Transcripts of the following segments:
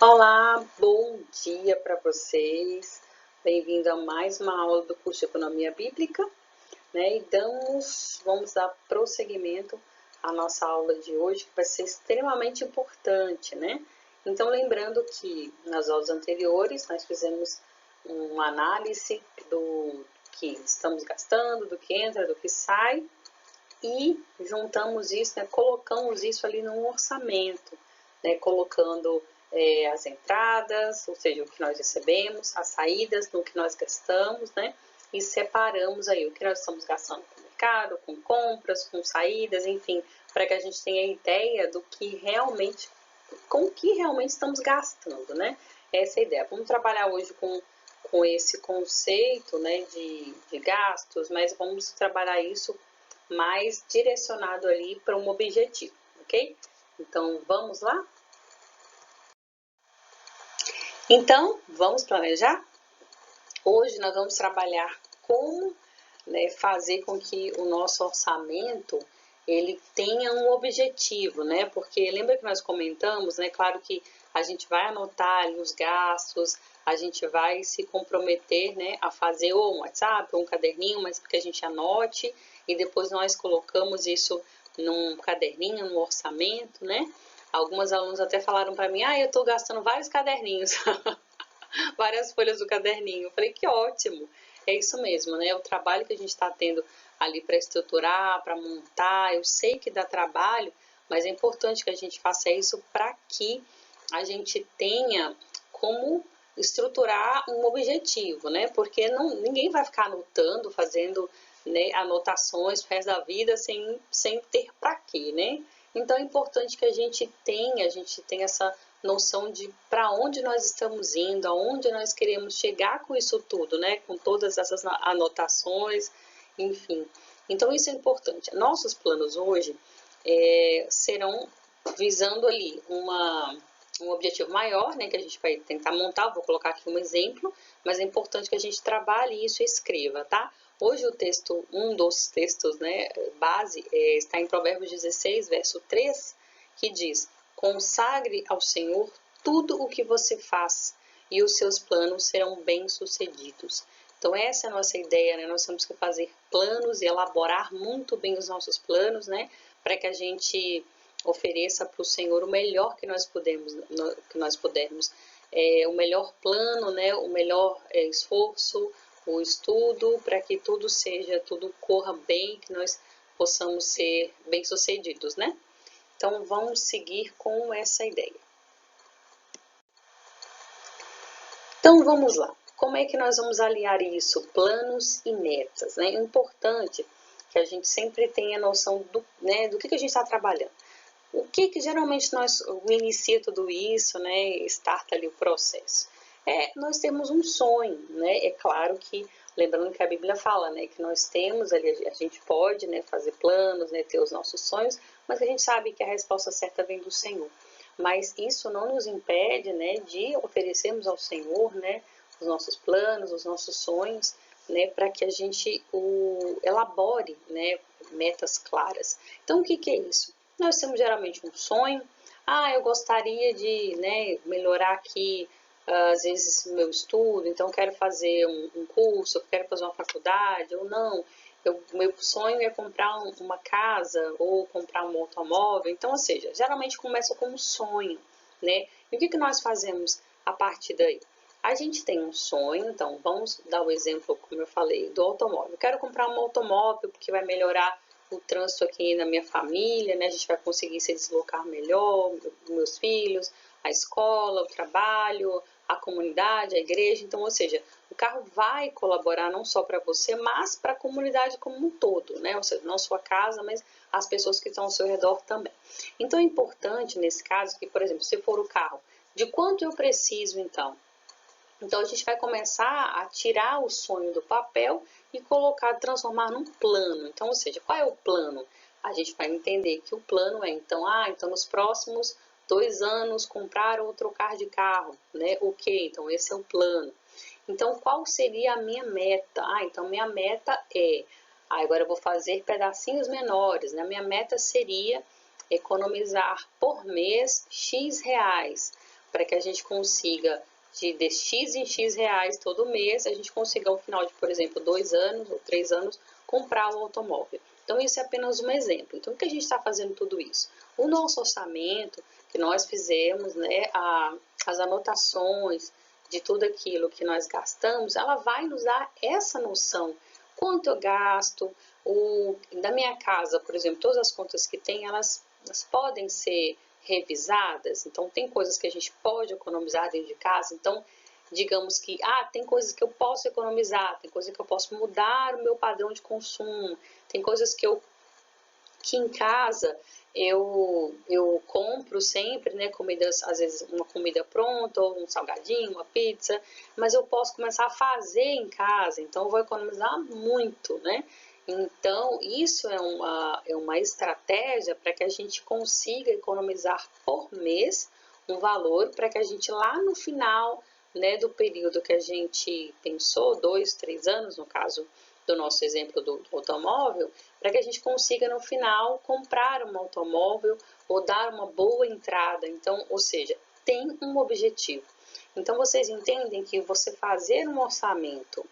Olá, bom dia para vocês. Bem-vindo a mais uma aula do curso de Economia Bíblica, né? E vamos dar prosseguimento à nossa aula de hoje, que vai ser extremamente importante, né? Então, lembrando que nas aulas anteriores nós fizemos uma análise do que estamos gastando, do que entra, do que sai, e juntamos isso, né, colocamos isso ali num orçamento, né, colocando as entradas, ou seja, o que nós recebemos, as saídas, no que nós gastamos, né, e separamos aí o que nós estamos gastando com o mercado, com compras, com saídas, enfim, para que a gente tenha ideia do que realmente, com o que realmente estamos gastando, né, essa é a ideia. Vamos trabalhar hoje com esse conceito, né, de gastos, mas vamos trabalhar isso mais direcionado ali para um objetivo, ok? Então, vamos lá? Então, vamos planejar? Hoje nós vamos trabalhar como, né, fazer com que o nosso orçamento ele tenha um objetivo, né? Porque lembra que nós comentamos, né? Claro que a gente vai anotar ali os gastos, a gente vai se comprometer, né, a fazer ou um WhatsApp ou um caderninho, mas porque a gente anote e depois nós colocamos isso num caderninho, no orçamento, né? Algumas alunas até falaram para mim, eu estou gastando vários caderninhos, várias folhas do caderninho. Eu falei, que ótimo, é isso mesmo, né? O trabalho que a gente está tendo ali para estruturar, para montar, eu sei que dá trabalho, mas é importante que a gente faça isso para que a gente tenha como estruturar um objetivo, né? Porque ninguém vai ficar anotando, fazendo, né, anotações pro resto da vida sem ter para quê, né? Então é importante que a gente tenha essa noção de para onde nós estamos indo, aonde nós queremos chegar com isso tudo, né? Com todas essas anotações, enfim. Então isso é importante. Nossos planos hoje serão visando ali um objetivo maior, né, que a gente vai tentar montar. Vou colocar aqui um exemplo, mas é importante que a gente trabalhe isso e escreva, tá? Hoje o texto, um dos textos, né, base, está em Provérbios 16, verso 3, que diz: consagre ao Senhor tudo o que você faz e os seus planos serão bem-sucedidos. Então essa é a nossa ideia, né? Nós temos que fazer planos e elaborar muito bem os nossos planos, né? Para que a gente ofereça para o Senhor o melhor que nós pudermos, o melhor plano, né? O melhor esforço, o estudo, para que tudo corra bem, que nós possamos ser bem-sucedidos, né? Então, vamos seguir com essa ideia. Então, vamos lá. Como é que nós vamos aliar isso? Planos e metas, né? É importante que a gente sempre tenha noção do que a gente está trabalhando. O que geralmente nós inicia tudo isso, né? Starta ali o processo. Nós temos um sonho, né? É claro que, lembrando que a Bíblia fala, né? Que nós temos ali, a gente pode, né, fazer planos, né, ter os nossos sonhos, mas a gente sabe que a resposta certa vem do Senhor. Mas isso não nos impede, né, de oferecermos ao Senhor, né, os nossos planos, os nossos sonhos, né, para que a gente elabore, né, metas claras. Então, o que é isso? Nós temos geralmente um sonho. Eu gostaria de, né, melhorar aqui, às vezes, meu estudo, então quero fazer um curso, quero fazer uma faculdade, ou não. Meu sonho é comprar uma casa ou comprar um automóvel. Então, ou seja, geralmente começa com um sonho, né? E o que nós fazemos a partir daí? A gente tem um sonho, então vamos dar o exemplo, como eu falei, do automóvel. Eu quero comprar um automóvel porque vai melhorar o trânsito aqui na minha família, né? A gente vai conseguir se deslocar melhor, meus filhos, a escola, o trabalho, a comunidade, a igreja. Então, ou seja, o carro vai colaborar não só para você, mas para a comunidade como um todo, né? Ou seja, não sua casa, mas as pessoas que estão ao seu redor também. Então, é importante nesse caso que, por exemplo, se for o carro, de quanto eu preciso então? Então a gente vai começar a tirar o sonho do papel e transformar num plano. Então, ou seja, qual é o plano? A gente vai entender que o plano é, então nos próximos 2 anos comprar ou trocar de carro, né? Ok, então esse é o plano. Então, qual seria a minha meta? Então minha meta agora eu vou fazer pedacinhos menores, né? Minha meta seria economizar por mês X reais. para que a gente consiga, de X em X reais todo mês, a gente consiga ao final de, por exemplo, 2 anos ou 3 anos, comprar o automóvel. Então, isso é apenas um exemplo. Então, o que a gente está fazendo tudo isso? O nosso orçamento, que nós fizemos, né, as anotações de tudo aquilo que nós gastamos, ela vai nos dar essa noção. Quanto eu gasto, da minha casa, por exemplo, todas as contas que tem, elas podem ser revisadas. Então, tem coisas que a gente pode economizar dentro de casa. Então, digamos que, tem coisas que eu posso economizar, tem coisas que eu posso mudar o meu padrão de consumo, tem coisas que em casa eu compro sempre, né, comidas, às vezes uma comida pronta, ou um salgadinho, uma pizza, mas eu posso começar a fazer em casa, então eu vou economizar muito, né? Então, isso é uma estratégia para que a gente consiga economizar por mês um valor para que a gente lá no final, né, do período que a gente pensou, 2, 3 anos, no caso do nosso exemplo do automóvel, para que a gente consiga no final comprar um automóvel ou dar uma boa entrada. Então, ou seja, tem um objetivo. Então, vocês entendem que você fazer um orçamento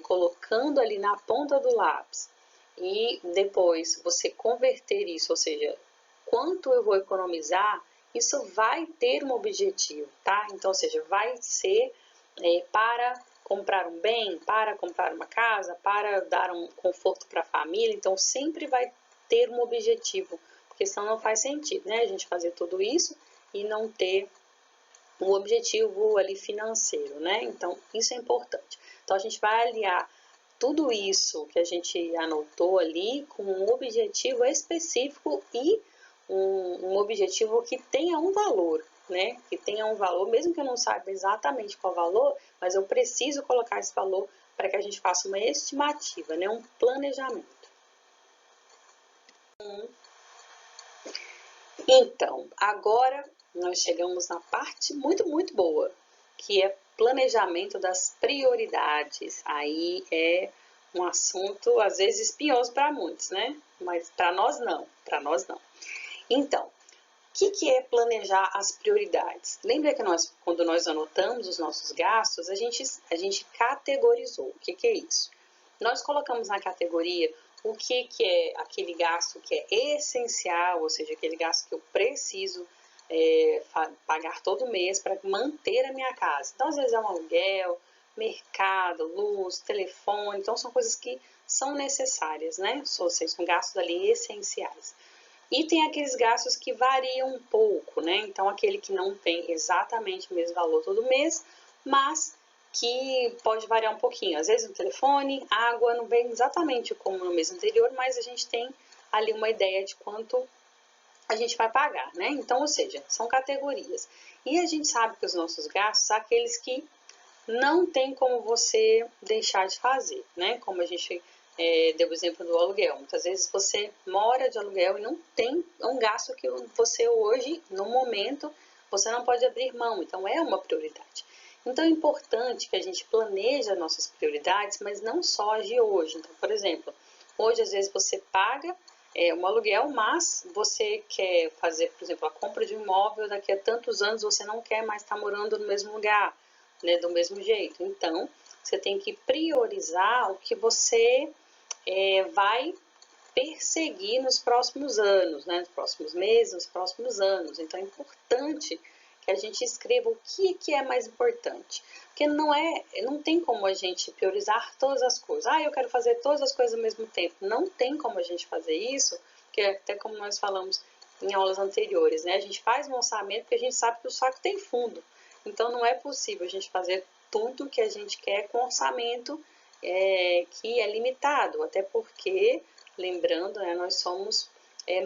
colocando ali na ponta do lápis e depois você converter isso, ou seja, quanto eu vou economizar, isso vai ter um objetivo, tá? Então, ou seja, vai ser para comprar um bem, para comprar uma casa, para dar um conforto para a família, então sempre vai ter um objetivo, porque senão não faz sentido, né? A gente fazer tudo isso e não ter um objetivo ali financeiro, né? Então, isso é importante. Então, a gente vai aliar tudo isso que a gente anotou ali com um objetivo específico e um objetivo que tenha um valor, né? Que tenha um valor, mesmo que eu não saiba exatamente qual valor, mas eu preciso colocar esse valor para que a gente faça uma estimativa, né? Um planejamento. Então, agora nós chegamos na parte muito, muito boa, que é planejamento das prioridades. Aí é um assunto, às vezes, espinhoso para muitos, né? Mas para nós não, para nós não. Então, o que é planejar as prioridades? Lembra que quando nós anotamos os nossos gastos, a gente categorizou. O que é isso? Nós colocamos na categoria o que é aquele gasto que é essencial, ou seja, aquele gasto que eu preciso pagar todo mês para manter a minha casa. Então, às vezes é um aluguel, mercado, luz, telefone, então são coisas que são necessárias, né? Ou seja, são gastos ali essenciais. E tem aqueles gastos que variam um pouco, né? Então, aquele que não tem exatamente o mesmo valor todo mês, mas que pode variar um pouquinho. Às vezes o telefone, água, não vem exatamente como no mês anterior, mas a gente tem ali uma ideia de quanto a gente vai pagar, né? Então, ou seja, são categorias. E a gente sabe que os nossos gastos são aqueles que não tem como você deixar de fazer, né? Como a gente deu o exemplo do aluguel. Muitas vezes você mora de aluguel e não tem um gasto que você hoje, no momento, você não pode abrir mão. Então, é uma prioridade. Então, é importante que a gente planeje as nossas prioridades, mas não só as de hoje. Então, por exemplo, hoje, às vezes, você paga um aluguel, mas você quer fazer, por exemplo, a compra de um imóvel, daqui a tantos anos você não quer mais estar morando no mesmo lugar, né, do mesmo jeito. Então, você tem que priorizar o que você vai perseguir nos próximos anos, né, nos próximos meses, nos próximos anos. Então, é importante que a gente escreva o que é mais importante. Porque não tem como a gente priorizar todas as coisas. Eu quero fazer todas as coisas ao mesmo tempo. Não tem como a gente fazer isso, porque até como nós falamos em aulas anteriores, né? A gente faz um orçamento porque a gente sabe que o saco tem fundo. Então, não é possível a gente fazer tudo que a gente quer com orçamento que é limitado. Até porque, lembrando, né, nós somos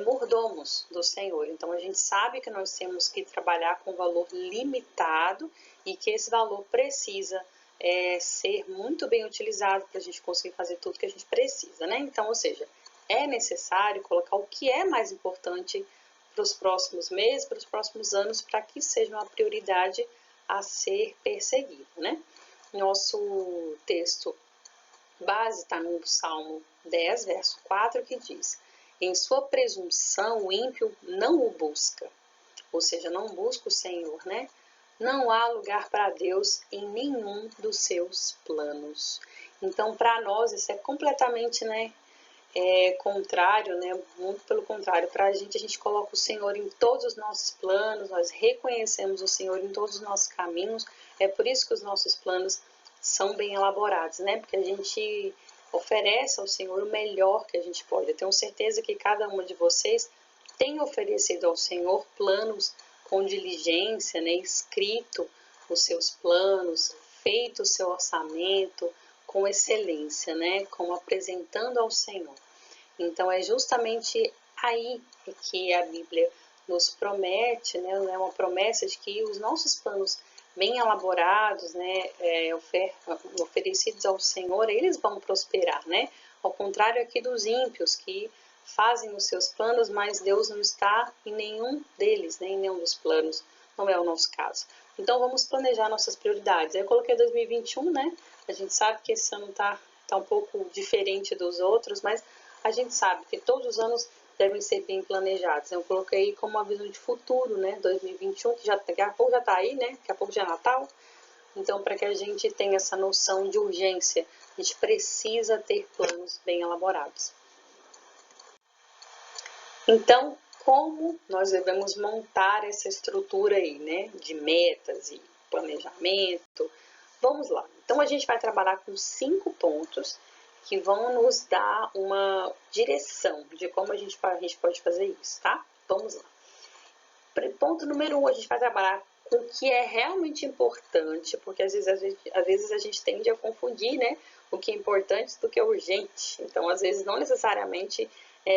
mordomos do Senhor. Então, a gente sabe que nós temos que trabalhar com valor limitado e que esse valor precisa ser muito bem utilizado para a gente conseguir fazer tudo que a gente precisa, né? Então, ou seja, é necessário colocar o que é mais importante para os próximos meses, para os próximos anos, para que seja uma prioridade a ser perseguida, né? Nosso texto base está no Salmo 10, verso 4, que diz: em sua presunção o ímpio não o busca, ou seja, não busca o Senhor, né? não há lugar para Deus em nenhum dos seus planos. Então, para nós, isso é completamente, né, contrário, né, muito pelo contrário. Para a gente coloca o Senhor em todos os nossos planos, nós reconhecemos o Senhor em todos os nossos caminhos. É por isso que os nossos planos são bem elaborados, né, porque a gente oferece ao Senhor o melhor que a gente pode. Eu tenho certeza que cada uma de vocês tem oferecido ao Senhor planos com diligência, né, escrito os seus planos, feito o seu orçamento com excelência, né, como apresentando ao Senhor. Então é justamente aí que a Bíblia nos promete, né, é uma promessa de que os nossos planos bem elaborados, né, oferecidos ao Senhor, eles vão prosperar, né? Ao contrário aqui dos ímpios que fazem os seus planos, mas Deus não está em nenhum deles, né, em nenhum dos planos. Não é o nosso caso. Então vamos planejar nossas prioridades. Eu coloquei 2021, né? A gente sabe que esse ano tá um pouco diferente dos outros, mas a gente sabe que todos os anos devem ser bem planejados. Eu coloquei como uma visão de futuro, né? 2021, que daqui a pouco já está aí, né? Daqui a pouco já é Natal. Então, para que a gente tenha essa noção de urgência, a gente precisa ter planos bem elaborados. Então, como nós devemos montar essa estrutura aí, né? De metas e planejamento. Vamos lá. Então, a gente vai trabalhar com 5 pontos que vão nos dar uma direção de como a gente pode fazer isso, tá? Vamos lá. Ponto número 1, a gente vai trabalhar com o que é realmente importante, porque às vezes a gente tende a confundir, né, o que é importante do que é urgente. Então, às vezes, não necessariamente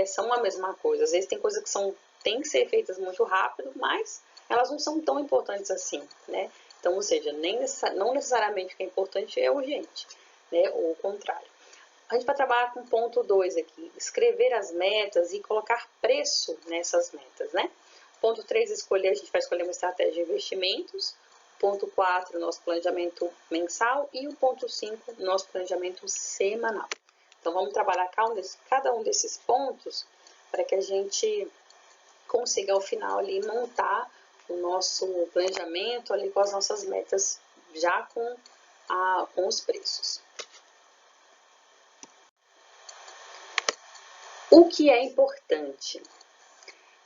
são a mesma coisa. Às vezes tem coisas que têm que ser feitas muito rápido, mas elas não são tão importantes assim, né? Então, ou seja, não necessariamente o que é importante é urgente, né? Ou o contrário. A gente vai trabalhar com ponto 2 aqui, escrever as metas e colocar preço nessas metas, né? Ponto 3, a gente vai escolher uma estratégia de investimentos. Ponto 4, nosso planejamento mensal. E o ponto 5, nosso planejamento semanal. Então, vamos trabalhar cada um desses pontos para que a gente consiga, ao final, ali, montar o nosso planejamento ali com as nossas metas, já com os preços. O que é importante?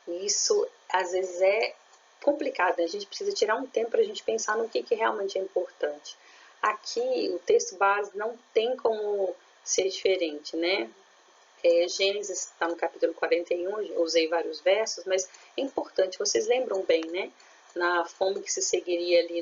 Isso, às vezes, é complicado, né? A gente precisa tirar um tempo para a gente pensar no que realmente é importante. Aqui, o texto base não tem como ser diferente, né? Gênesis está no capítulo 41, eu usei vários versos, mas é importante, vocês lembram bem, né? Na fome que se seguiria ali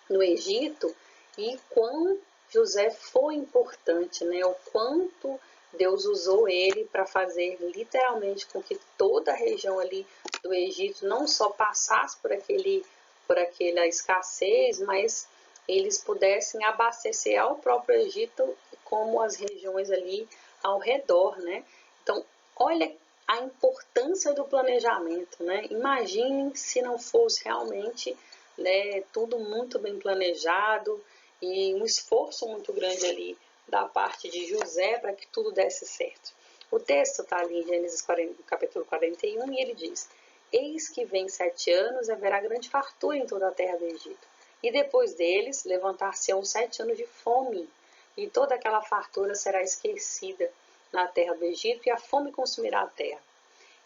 no Egito, e quão José foi importante, né? O quanto Deus usou ele para fazer literalmente com que toda a região ali do Egito não só passasse por aquela escassez, mas eles pudessem abastecer ao próprio Egito, como as regiões ali ao redor, né? Então, olha a importância do planejamento, né? Imaginem se não fosse realmente, né, tudo muito bem planejado e um esforço muito grande ali da parte de José para que tudo desse certo. O texto está ali em Gênesis 40, capítulo 41, e ele diz: Eis que vem 7 anos, haverá grande fartura em toda a terra do Egito. E depois deles levantar-se-ão 7 anos de fome, e toda aquela fartura será esquecida na terra do Egito, e a fome consumirá a terra.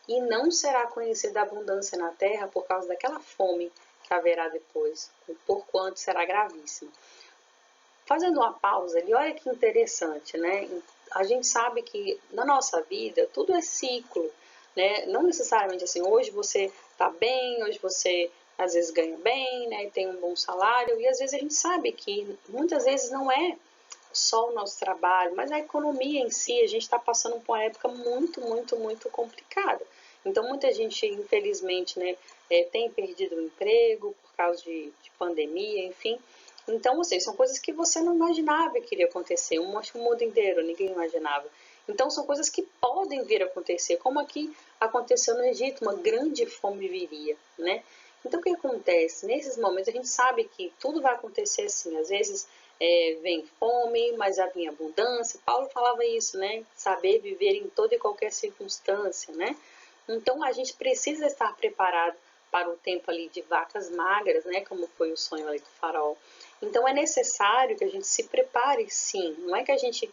E não será conhecida a abundância na terra por causa daquela fome que haverá depois, porquanto será gravíssima. Fazendo uma pausa ali, olha que interessante, né? A gente sabe que na nossa vida tudo é ciclo, né? Não necessariamente assim, hoje você tá bem, hoje você às vezes ganha bem, né? E tem um bom salário, e às vezes a gente sabe que muitas vezes não é só o nosso trabalho, mas a economia em si, a gente está passando por uma época muito, muito, muito complicada. Então, muita gente, infelizmente, né, tem perdido o emprego por causa de pandemia, enfim. Então, ou seja, são coisas que você não imaginava que iria acontecer. Acho que o mundo inteiro, ninguém imaginava. Então, são coisas que podem vir a acontecer, como aqui aconteceu no Egito, uma grande fome viria, né? Então, o que acontece? Nesses momentos, a gente sabe que tudo vai acontecer assim. Às vezes, vem fome, mas já vem abundância. Paulo falava isso, né? Saber viver em toda e qualquer circunstância, né? Então, a gente precisa estar preparado para o tempo ali de vacas magras, né, como foi o sonho ali do faraó. Então é necessário que a gente se prepare, sim. Não é que a gente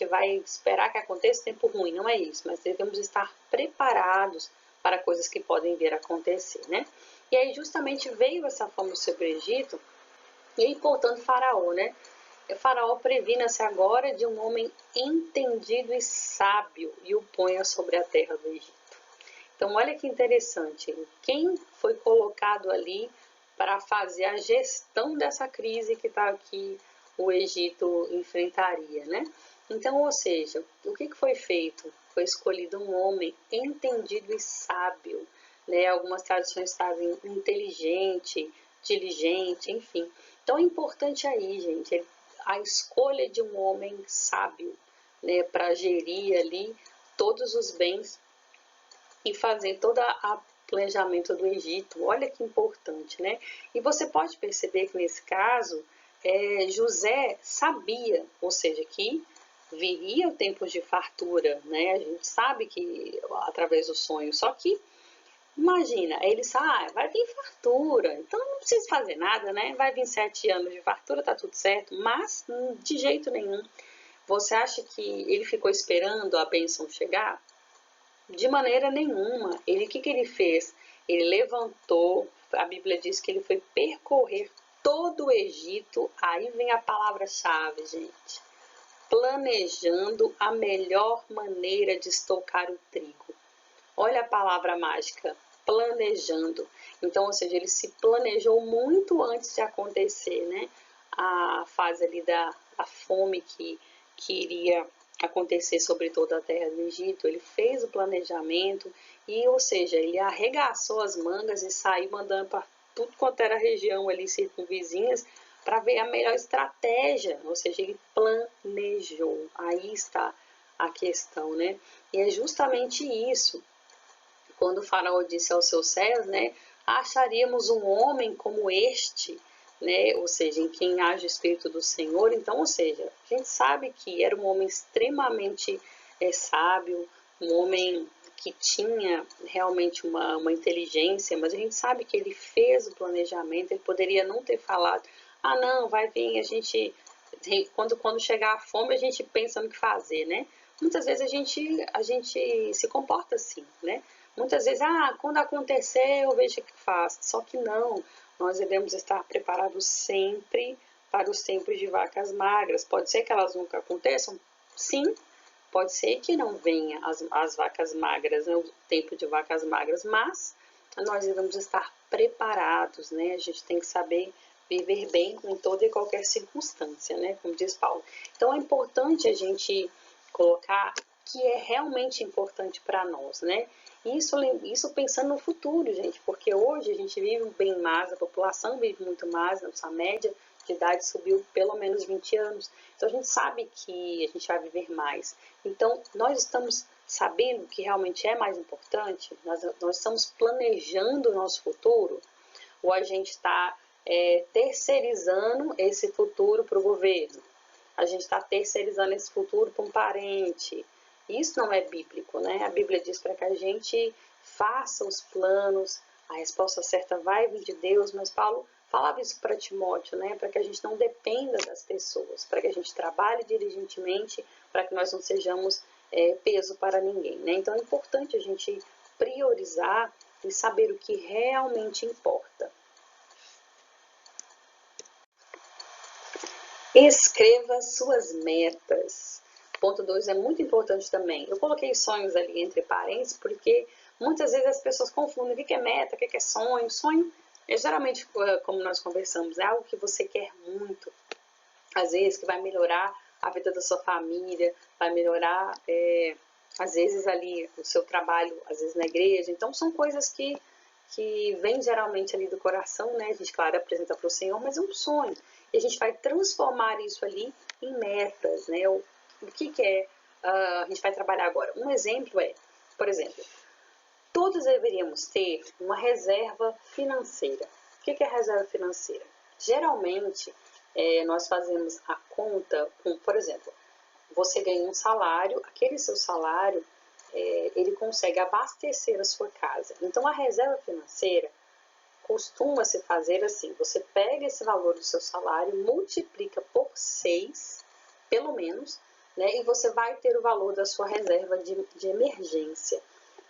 vai esperar que aconteça tempo ruim, não é isso, mas devemos estar preparados para coisas que podem vir a acontecer, né? E aí justamente veio essa fome sobre o Egito, e aí, portanto, Faraó, né? O Faraó previna-se agora de um homem entendido e sábio e o ponha sobre a terra do Egito. Então, olha que interessante, quem foi colocado ali para fazer a gestão dessa crise que o Egito enfrentaria, né? Então, ou seja, o que foi feito? Foi escolhido um homem entendido e sábio, né? Algumas traduções estavam inteligente, diligente, enfim. Então, é importante aí, gente, a escolha de um homem sábio, né? Para gerir ali todos os bens e fazer todo o planejamento do Egito. Olha que importante, né? E você pode perceber que nesse caso, José sabia, ou seja, que viria o tempo de fartura, né? A gente sabe que através do sonho, só que imagina, ele sabe, vai vir fartura, então não precisa fazer nada, né? Vai vir 7 anos de fartura, tá tudo certo, mas de jeito nenhum. Você acha que ele ficou esperando a bênção chegar? De maneira nenhuma. O que ele fez? Ele levantou, a Bíblia diz que ele foi percorrer todo o Egito, aí vem a palavra-chave, gente. Planejando a melhor maneira de estocar o trigo. Olha a palavra mágica, planejando. Então, ou seja, ele se planejou muito antes de acontecer, né? A fase ali da fome que iria acontecer sobre toda a terra do Egito. Ele fez o planejamento e, ou seja, ele arregaçou as mangas e saiu mandando para tudo quanto era região ali circunvizinhas para ver a melhor estratégia, ou seja, ele planejou. Aí está a questão, né? E é justamente isso. Quando o faraó disse aos seus servos, né, acharíamos um homem como este, né, ou seja, em quem age o Espírito do Senhor. Então, ou seja, a gente sabe que era um homem extremamente sábio, um homem que tinha realmente uma inteligência, mas a gente sabe que ele fez o planejamento, ele poderia não ter falado, ah não, vai vir, quando chegar a fome a gente pensa no que fazer, né? Muitas vezes a gente se comporta assim, né? Muitas vezes, quando acontecer eu vejo o que faço. Só que não, nós devemos estar preparados sempre para os tempos de vacas magras. Pode ser que elas nunca aconteçam? Sim, pode ser que não venha as vacas magras, né, o tempo de vacas magras, mas nós devemos estar preparados, né? A gente tem que saber viver bem em toda e qualquer circunstância, né? Como diz Paulo. Então é importante a gente colocar que é realmente importante para nós, né? Isso pensando no futuro, gente, porque hoje a gente vive bem mais, a população vive muito mais, nossa média de idade subiu pelo menos 20 anos. Então a gente sabe que a gente vai viver mais. Então nós estamos sabendo que realmente é mais importante, nós estamos planejando o nosso futuro, ou a gente está terceirizando esse futuro para o governo, a gente está terceirizando esse futuro para um parente. Isso não é bíblico, né? A Bíblia diz para que a gente faça os planos, a resposta certa vai vir de Deus, mas Paulo falava isso para Timóteo, né? Para que a gente não dependa das pessoas, para que a gente trabalhe diligentemente, para que nós não sejamos peso para ninguém, né? Então é importante a gente priorizar e saber o que realmente importa. Escreva suas metas. Ponto 2 é muito importante também. Eu coloquei sonhos ali entre parênteses porque muitas vezes as pessoas confundem o que é meta, o que é sonho. Sonho é geralmente, como nós conversamos, é algo que você quer muito. Às vezes que vai melhorar a vida da sua família, vai melhorar, às vezes ali o seu trabalho, às vezes na igreja. Então são coisas que vem geralmente ali do coração, né? A gente, claro, apresenta para o Senhor, mas é um sonho. E a gente vai transformar isso ali em metas, né? O que é? A gente vai trabalhar agora. Um exemplo por exemplo, todos deveríamos ter uma reserva financeira. O que é reserva financeira? Geralmente, nós fazemos a conta com, por exemplo, você ganha um salário, aquele seu salário, ele consegue abastecer a sua casa. Então, a reserva financeira costuma se fazer assim, você pega esse valor do seu salário, multiplica por 6, pelo menos, né, e você vai ter o valor da sua reserva de emergência.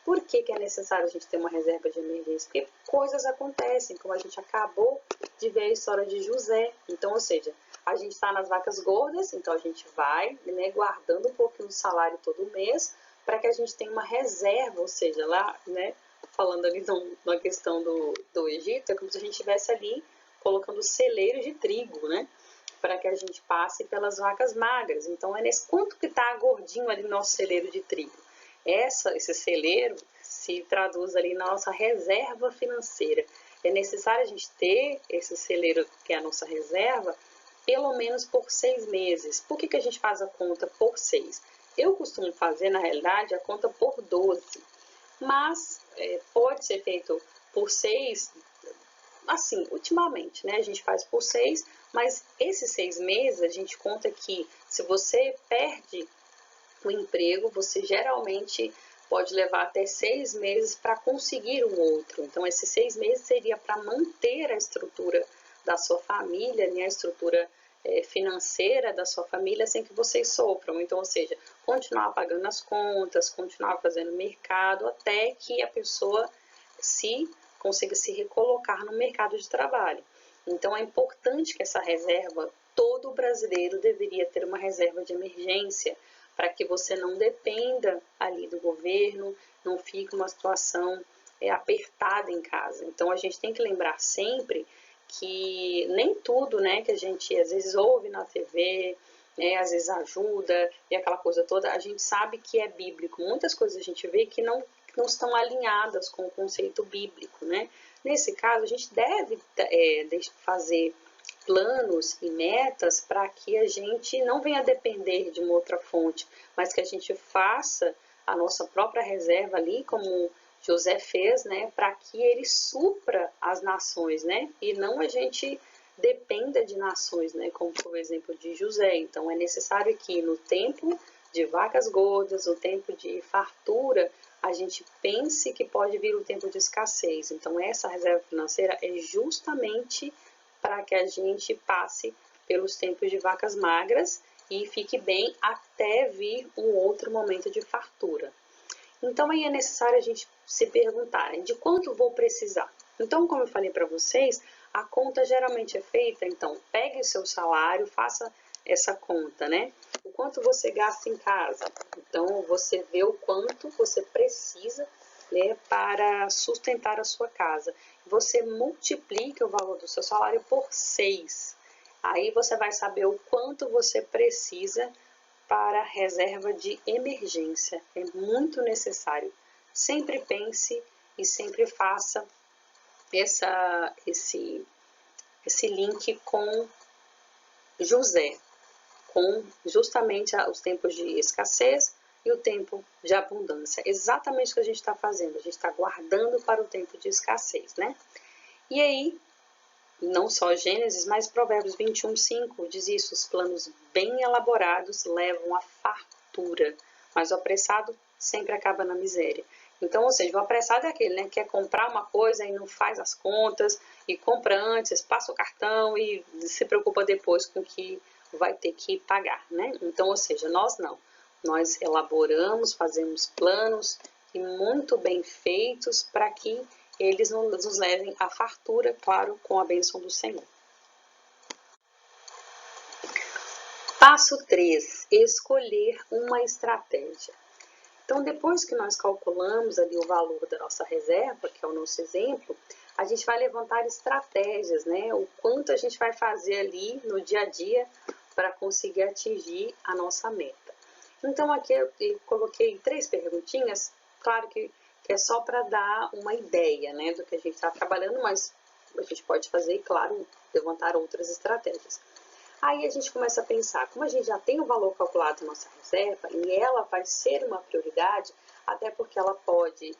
Por que é necessário a gente ter uma reserva de emergência? Porque coisas acontecem, como a gente acabou de ver a história de José. Então, ou seja, a gente está nas vacas gordas, então a gente vai, né, guardando um pouquinho do salário todo mês, para que a gente tenha uma reserva, ou seja, lá, né, falando ali na questão do Egito, é como se a gente estivesse ali colocando celeiros de trigo, né, para que a gente passe pelas vacas magras. Então, é nesse quanto que está gordinho ali no nosso celeiro de trigo. Esse celeiro se traduz ali na nossa reserva financeira. É necessário a gente ter esse celeiro, que é a nossa reserva, pelo menos por 6 meses. Por que a gente faz a conta por 6? Eu costumo fazer, na realidade, a conta por 12. Mas pode ser feito por 6, assim, ultimamente, né? A gente faz por 6, mas esses 6 meses a gente conta que se você perde o emprego, você geralmente pode levar até 6 meses para conseguir um outro. Então, esses 6 meses seria para manter a estrutura da sua família, né, a estrutura financeira da sua família sem que vocês sofram. Então, ou seja, continuar pagando as contas, continuar fazendo mercado, até que a pessoa consiga se recolocar no mercado de trabalho. Então, é importante que essa reserva, todo brasileiro deveria ter uma reserva de emergência, para que você não dependa ali do governo, não fique uma situação apertada em casa. Então, a gente tem que lembrar sempre que nem tudo, né, que a gente às vezes ouve na TV, né, às vezes ajuda e aquela coisa toda, a gente sabe que é bíblico. Muitas coisas a gente vê que não estão alinhadas com o conceito bíblico, né? Nesse caso, a gente deve fazer planos e metas para que a gente não venha depender de uma outra fonte, mas que a gente faça a nossa própria reserva ali, como José fez, né, para que ele supra as nações, né, e não a gente dependa de nações, né, como foi o exemplo de José. Então, é necessário que no tempo de vacas gordas, no tempo de fartura, a gente pense que pode vir o tempo de escassez. Então, essa reserva financeira é justamente para que a gente passe pelos tempos de vacas magras e fique bem até vir um outro momento de fartura. Então, aí é necessário a gente se perguntar, de quanto vou precisar? Então, como eu falei para vocês, a conta geralmente é feita, então, pegue o seu salário, faça essa conta, né? O quanto você gasta em casa. Então, você vê o quanto você precisa, né, para sustentar a sua casa. Você multiplica o valor do seu salário por 6. Aí você vai saber o quanto você precisa para reserva de emergência. É muito necessário. Sempre pense e sempre faça esse link com José, com justamente os tempos de escassez e o tempo de abundância. Exatamente o que a gente está fazendo. A gente está guardando para o tempo de escassez, né? E aí, não só Gênesis, mas Provérbios 21:5 diz isso: os planos bem elaborados levam à fartura, mas o apressado sempre acaba na miséria. Então, ou seja, o apressado é aquele, né, que quer comprar uma coisa e não faz as contas, e compra antes, passa o cartão e se preocupa depois com o que vai ter que pagar, né? Então, ou seja, nós não. Nós elaboramos, fazemos planos e muito bem feitos para que eles nos levem à fartura, claro, com a bênção do Senhor. Passo 3, escolher uma estratégia. Então, depois que nós calculamos ali o valor da nossa reserva, que é o nosso exemplo, a gente vai levantar estratégias, né? O quanto a gente vai fazer ali no dia a dia para conseguir atingir a nossa meta. Então, aqui eu coloquei 3 perguntinhas, claro que é só para dar uma ideia, né, do que a gente está trabalhando, mas a gente pode fazer, claro, levantar outras estratégias. Aí a gente começa a pensar, como a gente já tem o valor calculado na nossa reserva, e ela vai ser uma prioridade, até porque ela pode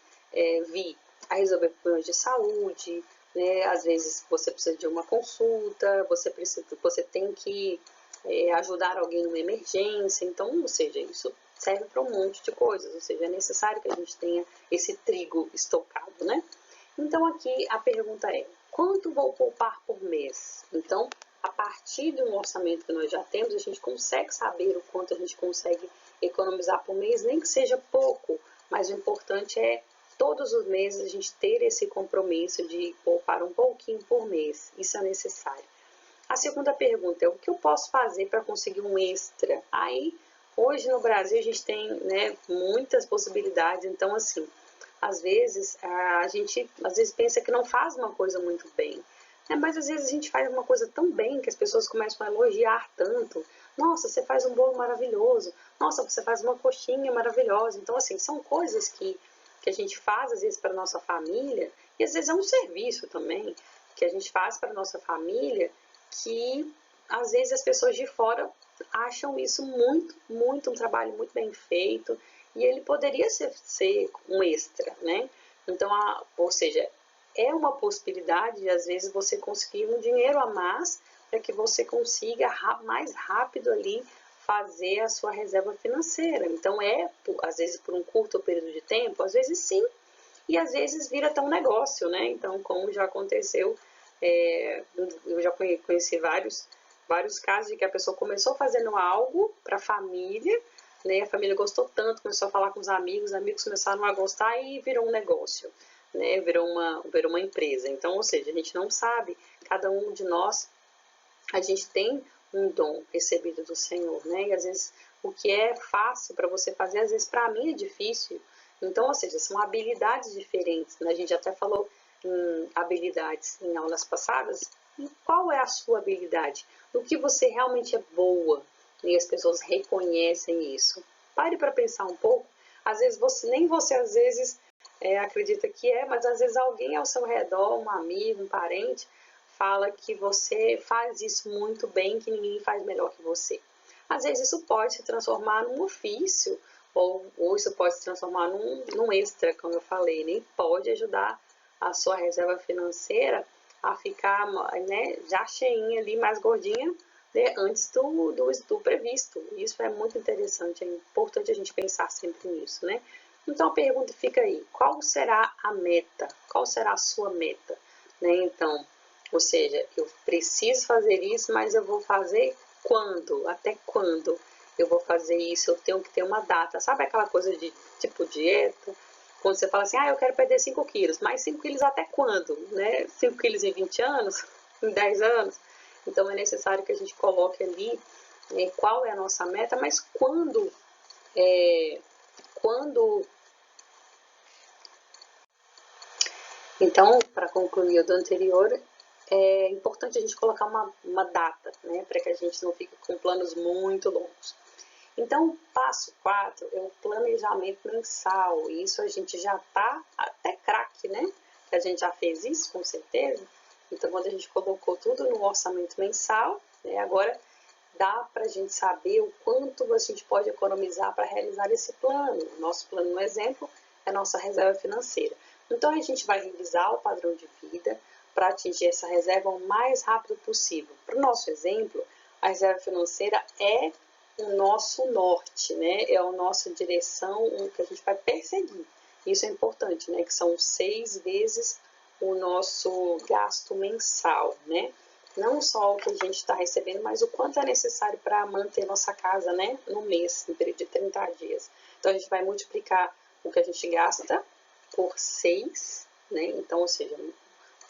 vir a resolver problemas de saúde, né? Às vezes você precisa de uma consulta, você tem que ajudar alguém numa emergência, então, ou seja, isso serve para um monte de coisas, ou seja, é necessário que a gente tenha esse trigo estocado, né? Então aqui a pergunta é, Quanto vou poupar por mês? Então, a partir de um orçamento que nós já temos, a gente consegue saber o quanto a gente consegue economizar por mês, nem que seja pouco, mas o importante é todos os meses a gente ter esse compromisso de poupar um pouquinho por mês. Isso é necessário. A segunda pergunta é: o que eu posso fazer para conseguir um extra? Aí, hoje no Brasil a gente tem, né, muitas possibilidades, então assim, às vezes a gente pensa que não faz uma coisa muito bem, né? Mas às vezes a gente faz uma coisa tão bem que as pessoas começam a elogiar tanto. Nossa, você faz um bolo maravilhoso. Nossa, você faz uma coxinha maravilhosa. Então assim, são coisas que a gente faz às vezes para nossa família, e às vezes é um serviço também que a gente faz para nossa família, que às vezes as pessoas de fora acham isso um trabalho muito bem feito, e ele poderia ser um extra, né? Então, ou seja, é uma possibilidade de às vezes você conseguir um dinheiro a mais para que você consiga mais rápido ali fazer a sua reserva financeira. Então, às vezes por um curto período de tempo, às vezes sim, e às vezes vira até um negócio, né? Então, como já aconteceu, eu já conheci vários casos de que a pessoa começou fazendo algo para a família, né? A família gostou tanto, começou a falar com os amigos começaram a gostar e virou um negócio, né? Virou uma empresa. Então, ou seja, a gente não sabe, cada um de nós, a gente tem um dom recebido do Senhor, né? E às vezes o que é fácil para você fazer, às vezes para mim é difícil. Então, ou seja, são habilidades diferentes, né? A gente até falou em habilidades em aulas passadas. E qual é a sua habilidade? No que você realmente é boa? E as pessoas reconhecem isso. Pare para pensar um pouco. Às vezes nem você às vezes acredita que mas às vezes alguém ao seu redor, um amigo, um parente, fala que você faz isso muito bem, que ninguém faz melhor que você. Às vezes isso pode se transformar num ofício, ou isso pode se transformar num extra, como eu falei, né? Pode ajudar a sua reserva financeira a ficar, né, já cheinha ali, mais gordinha, né, antes do previsto. Isso é muito interessante, é importante a gente pensar sempre nisso, né? Então a pergunta fica aí: qual será a meta? Qual será a sua meta? Né? Então, ou seja, eu preciso fazer isso, mas eu vou fazer quando? Até quando eu vou fazer isso? Eu tenho que ter uma data. Sabe aquela coisa de tipo dieta? Quando você fala assim, eu quero perder 5 quilos. Mas 5 quilos até quando? Né? 5 quilos em 20 anos? Em 10 anos? Então é necessário que a gente coloque ali qual é a nossa meta, mas quando. Então, para concluir o do anterior, é importante a gente colocar uma data, né, para que a gente não fique com planos muito longos. Então, passo 4 é o planejamento mensal. E isso a gente já está até craque, né? Que a gente já fez isso, com certeza. Então, quando a gente colocou tudo no orçamento mensal, né, agora dá para a gente saber o quanto a gente pode economizar para realizar esse plano. Nosso plano, no exemplo, é a nossa reserva financeira. Então, a gente vai revisar o padrão de vida para atingir essa reserva o mais rápido possível. Para o nosso exemplo, a reserva financeira é o nosso norte, né? É a nossa direção, o que a gente vai perseguir. Isso é importante, né? Que são 6 vezes o nosso gasto mensal, né? Não só o que a gente está recebendo, mas o quanto é necessário para manter nossa casa, né? No mês, no período de 30 dias. Então, a gente vai multiplicar o que a gente gasta por 6, né? Então, ou seja,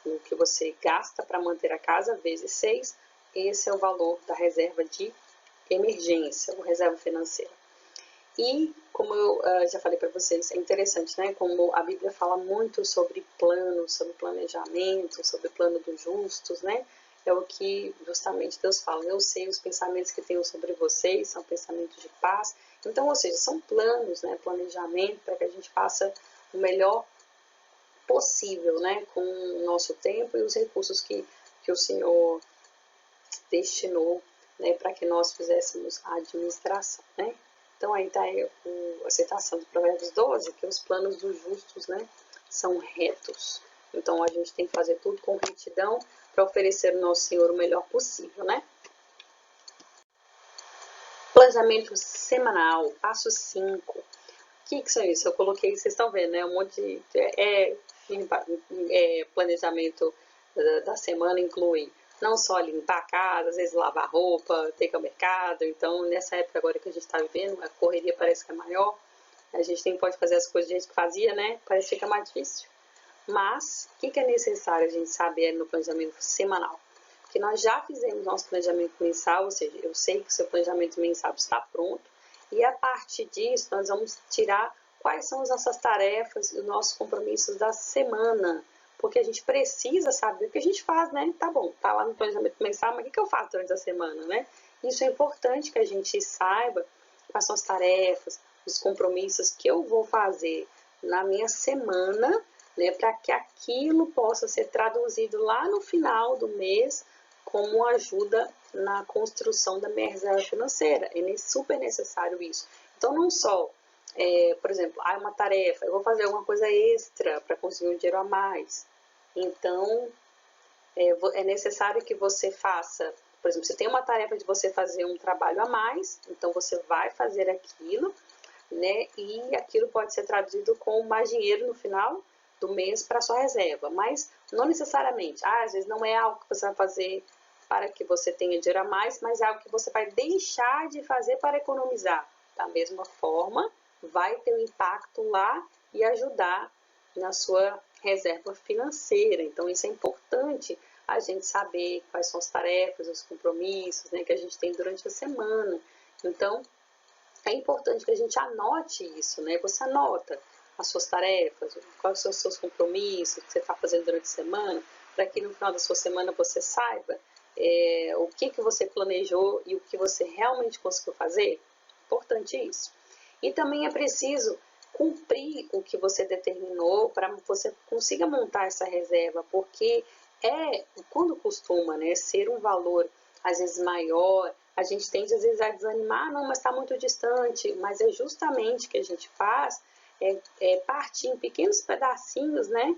o que você gasta para manter a casa vezes 6, esse é o valor da reserva de emergência, ou reserva financeira. E, como eu já falei para vocês, é interessante, né? Como a Bíblia fala muito sobre planos, sobre planejamento, sobre o plano dos justos, né? É o que justamente Deus fala. Eu sei os pensamentos que tenho sobre vocês, são pensamentos de paz. Então, ou seja, são planos, né? Planejamento para que a gente faça o melhor possível, né? Com o nosso tempo e os recursos que o Senhor destinou, né, para que nós fizéssemos a administração, né? Então aí está a citação do Provérbios 12, que os planos dos justos, né, são retos. Então a gente tem que fazer tudo com retidão para oferecer ao nosso Senhor o melhor possível, né? Planejamento semanal, passo 5. O que são isso? Eu coloquei, vocês estão vendo, né? Um monte de planejamento da semana inclui não só limpar a casa, às vezes lavar roupa, ter que ir ao mercado. Então, nessa época agora que a gente está vivendo, a correria parece que é maior. A gente nem pode fazer as coisas do jeito que fazia, né? Parece que fica mais difícil. Mas, o que é necessário a gente saber no planejamento semanal? Porque nós já fizemos nosso planejamento mensal, ou seja, eu sei que o seu planejamento mensal está pronto. E a partir disso, nós vamos tirar quais são as nossas tarefas e os nossos compromissos da semana. Porque a gente precisa saber o que a gente faz, né? Tá bom, tá lá no planejamento mensal, mas o que eu faço durante a semana, né? Isso é importante que a gente saiba quais são as tarefas, os compromissos que eu vou fazer na minha semana, né? Para que aquilo possa ser traduzido lá no final do mês como ajuda na construção da minha reserva financeira. É super necessário isso. Então, não só por exemplo, uma tarefa, eu vou fazer alguma coisa extra para conseguir um dinheiro a mais. Então, é necessário que você faça, por exemplo, se tem uma tarefa de você fazer um trabalho a mais, então você vai fazer aquilo, né? E aquilo pode ser traduzido com mais dinheiro no final do mês para sua reserva, mas não necessariamente. Às vezes não é algo que você vai fazer para que você tenha dinheiro a mais, mas é algo que você vai deixar de fazer para economizar. Da mesma forma, vai ter um impacto lá e ajudar na sua reserva financeira. Então, isso é importante a gente saber quais são as tarefas, os compromissos, né, que a gente tem durante a semana. Então, é importante que a gente anote isso, né? Você anota as suas tarefas, quais são os seus compromissos que você está fazendo durante a semana, para que no final da sua semana você saiba o que você planejou e o que você realmente conseguiu fazer. Importante isso. E também é preciso cumprir o que você determinou para que você consiga montar essa reserva, porque quando costuma, né, ser um valor às vezes maior, a gente tende às vezes a desanimar, não, mas está muito distante, mas é justamente o que a gente faz, partir em pequenos pedacinhos, né,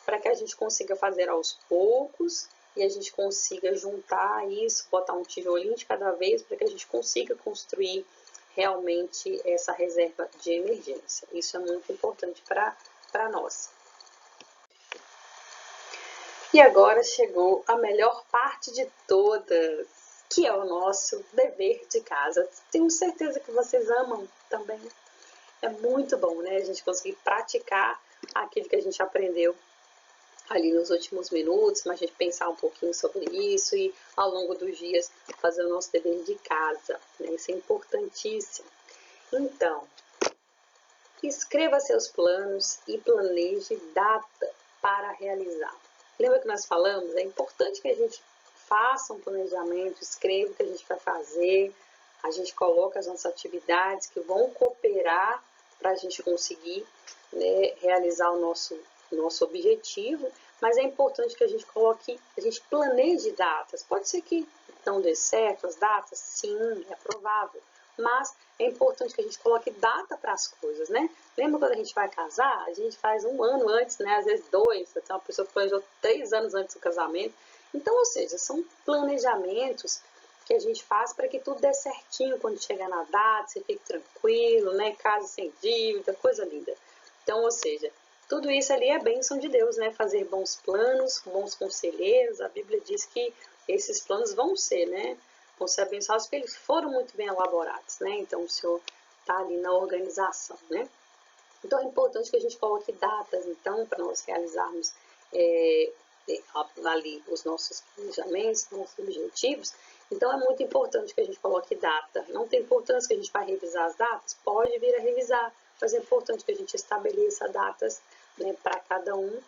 para que a gente consiga fazer aos poucos e a gente consiga juntar isso, botar um tijolinho de cada vez para que a gente consiga construir realmente essa reserva de emergência. Isso é muito importante para nós. E agora chegou a melhor parte de todas, que é o nosso dever de casa. Tenho certeza que vocês amam também. É muito bom, né? A gente conseguir praticar aquilo que a gente aprendeu ali nos últimos minutos, mas a gente pensar um pouquinho sobre isso e ao longo dos dias fazer o nosso dever de casa, né? Isso é importantíssimo. Então, escreva seus planos e planeje data para realizar. Lembra que nós falamos? É importante que a gente faça um planejamento, escreva o que a gente vai fazer, a gente coloca as nossas atividades que vão cooperar para a gente conseguir, né, realizar o nosso objetivo, mas é importante que a gente planeje datas. Pode ser que não dê certo as datas, sim, é provável, mas é importante que a gente coloque data para as coisas, né? Lembra quando a gente vai casar? A gente faz 1 ano antes, né? Às vezes 2, até uma pessoa que planejou 3 anos antes do casamento. Então, ou seja, são planejamentos que a gente faz para que tudo dê certinho quando chegar na data, você fique tranquilo, né? Casa sem dívida, coisa linda. Então, ou seja, tudo isso ali é bênção de Deus, né? Fazer bons planos, bons conselheiros. A Bíblia diz que esses planos vão ser, né? Vão ser abençoados porque eles foram muito bem elaborados, né? Então, o Senhor está ali na organização, né? Então, é importante que a gente coloque datas, então, para nós realizarmos ali os nossos planejamentos, nossos objetivos. Então, é muito importante que a gente coloque data. Não tem importância que a gente vai revisar as datas? Pode vir a revisar, mas é importante que a gente estabeleça datas, né, para cada um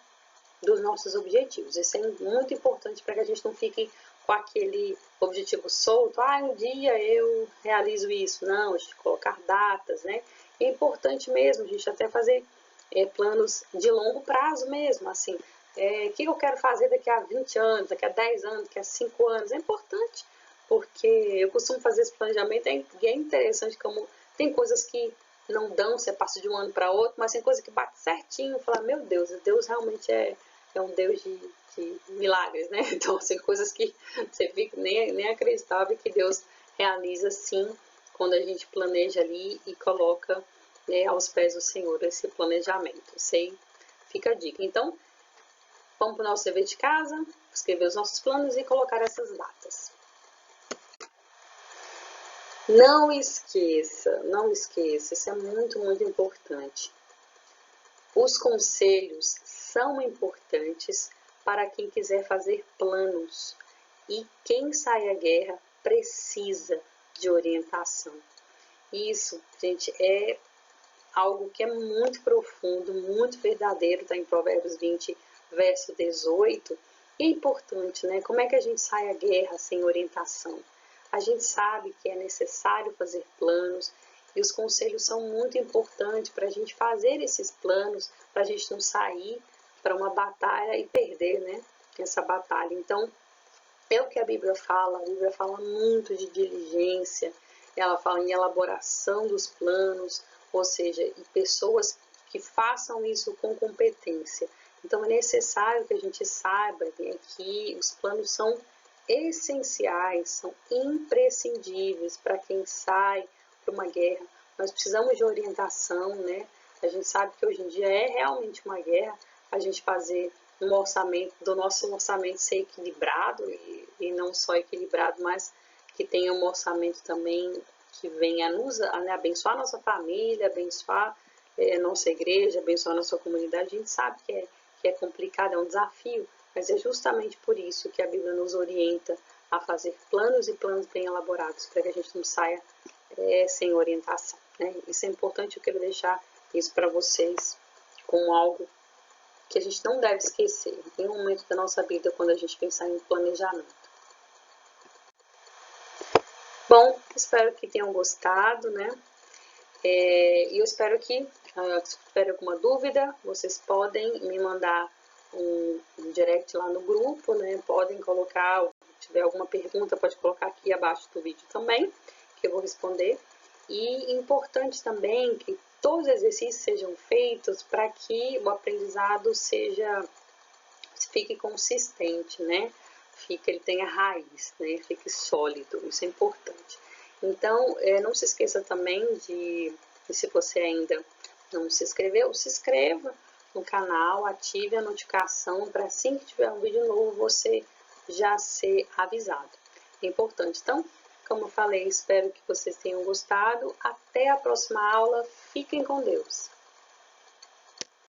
dos nossos objetivos. Isso é muito importante para que a gente não fique com aquele objetivo solto. Um dia eu realizo isso. Não, a gente colocar datas, né? É importante mesmo a gente até fazer planos de longo prazo mesmo, assim. O que eu quero fazer daqui a 20 anos, daqui a 10 anos, daqui a 5 anos? É importante, porque eu costumo fazer esse planejamento e é interessante como tem coisas que não dão, você passa de um ano para outro, mas tem coisa que bate certinho, fala, meu Deus, Deus realmente é um Deus de milagres, né? Então, assim, coisas que você fica nem acreditava que Deus realiza, sim, quando a gente planeja ali e coloca, né, aos pés do Senhor esse planejamento. Fica a dica. Então, vamos para o nosso dever de casa, escrever os nossos planos e colocar essas datas. Não esqueça, isso é muito, muito importante. Os conselhos são importantes para quem quiser fazer planos e quem sai à guerra precisa de orientação. Isso, gente, é algo que é muito profundo, muito verdadeiro, está em Provérbios 20, verso 18. E é importante, né? Como é que a gente sai à guerra sem orientação? A gente sabe que é necessário fazer planos e os conselhos são muito importantes para a gente fazer esses planos, para a gente não sair para uma batalha e perder, né, essa batalha. Então, é o que a Bíblia fala muito de diligência, ela fala em elaboração dos planos, ou seja, e pessoas que façam isso com competência. Então, é necessário que a gente saiba que os planos são essenciais, são imprescindíveis para quem sai para uma guerra. Nós precisamos de orientação, né? A gente sabe que hoje em dia é realmente uma guerra, a gente fazer um orçamento, do nosso orçamento ser equilibrado, e não só equilibrado, mas que tenha um orçamento também que venha a abençoar a nossa família, abençoar a nossa igreja, abençoar a nossa comunidade. A gente sabe que é complicado, é um desafio, mas é justamente por isso que a Bíblia nos orienta a fazer planos e planos bem elaborados, para que a gente não saia sem orientação, né? Isso é importante, eu quero deixar isso para vocês como algo que a gente não deve esquecer em um momento da nossa vida quando a gente pensar em planejamento. Bom, espero que tenham gostado, né? E eu espero que, se tiver alguma dúvida, vocês podem me mandar um direct lá no grupo, né? Podem colocar, se tiver alguma pergunta, pode colocar aqui abaixo do vídeo também, que eu vou responder. E importante também que todos os exercícios sejam feitos para que o aprendizado fique consistente, né? Ele tenha raiz, né? Fique sólido, isso é importante. Então, não se esqueça também se você ainda não se inscreveu, se inscreva no canal, ative a notificação para assim que tiver um vídeo novo você já ser avisado. É importante. Então, como eu falei, espero que vocês tenham gostado. Até a próxima aula. Fiquem com Deus.